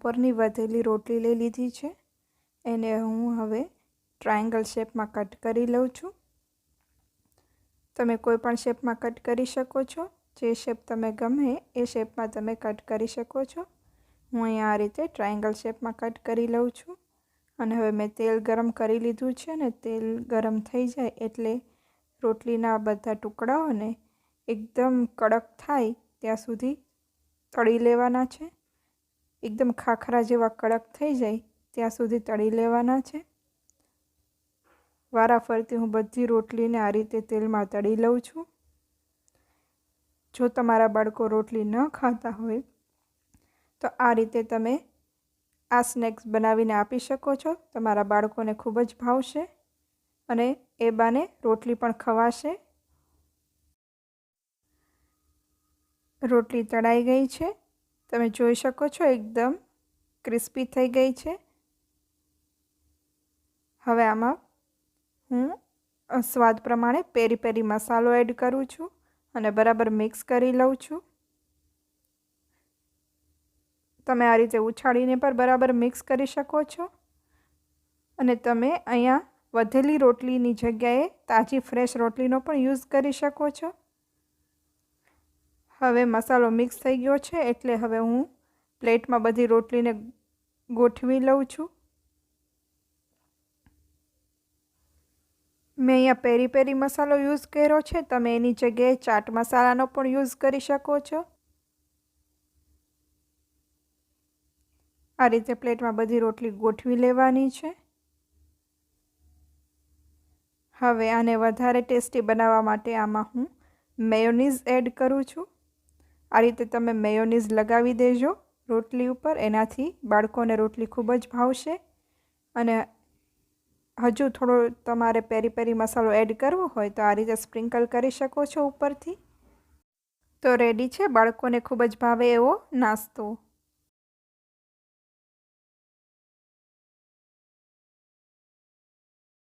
ઉપરની વધેલી રોટલી લઈ લીધી છે. એને હું હવે ટ્રાયેંગલ શેપમાં કટ કરી લઉં છું. તમે કોઈ પણ શેપમાં કટ કરી શકો છો. જે શેપ તમે ગમે એ શેપમાં તમે કટ કરી શકો છો. હું અહીંયા આ રીતે ટ્રાયેંગલ શેપમાં કટ કરી લઉં છું. અને હવે મેં તેલ ગરમ કરી લીધું છે ને તેલ ગરમ થઈ જાય એટલે રોટલીના બધા ટુકડાઓને એકદમ કડક થાય ત્યાં સુધી તળી લેવાના છે. એકદમ ખાખરા જેવા કડક થઈ જાય ત્યાં સુધી તળી લેવાના છે. વારાફરતી હું બધી રોટલીને આ રીતે તેલમાં તળી લઉં છું. જો તમારા બાળકો રોટલી ન ખાતા હોય તો આ રીતે તમે આ સ્નેક્સ બનાવીને આપી શકો છો. તમારા બાળકોને ખૂબ જ ભાવશે અને એ બાને રોટલી પણ ખવાશે. રોટલી તળાઈ ગઈ છે. તમે જોઈ શકો છો એકદમ ક્રિસ્પી થઈ ગઈ છે. હવે આમાં હું સ્વાદ પ્રમાણે પેરી પેરી મસાલો એડ કરું છું અને બરાબર મિક્સ કરી લઉં છું. તમે આ રીતે ઉછાળીને પણ બરાબર મિક્સ કરી શકો છો. અને તમે અહીંયા વધેલી રોટલીની જગ્યાએ તાજી ફ્રેશ રોટલીનો પણ યુઝ કરી શકો છો. હવે મસાલો મિક્સ થઈ ગયો છે એટલે હવે હું પ્લેટમાં બધી રોટલીને ગોઠવી લઉં છું. મેં અહીંયા પેરી પેરી મસાલો યુઝ કર્યો છે. તમે એની જગ્યાએ ચાટ મસાલાનો પણ યુઝ કરી શકો છો. આ રીતે પ્લેટમાં બધી રોટલી ગોઠવી લેવાની છે. હવે આને વધારે ટેસ્ટી બનાવવા માટે આમાં હું મેયોનીઝ એડ કરું છું. આ રીતે તમે મેયોનીઝ લગાવી દેજો રોટલી ઉપર. એનાથી બાળકોને રોટલી ખૂબ જ ભાવશે. અને હજુ થોડો તમારે પેરી પેરી મસાલો એડ કરવો હોય તો આ રીતે સ્પ્રિંકલ કરી શકો છો ઉપરથી. તો રેડી છે બાળકોને ખૂબ જ ભાવે એવો નાસ્તો.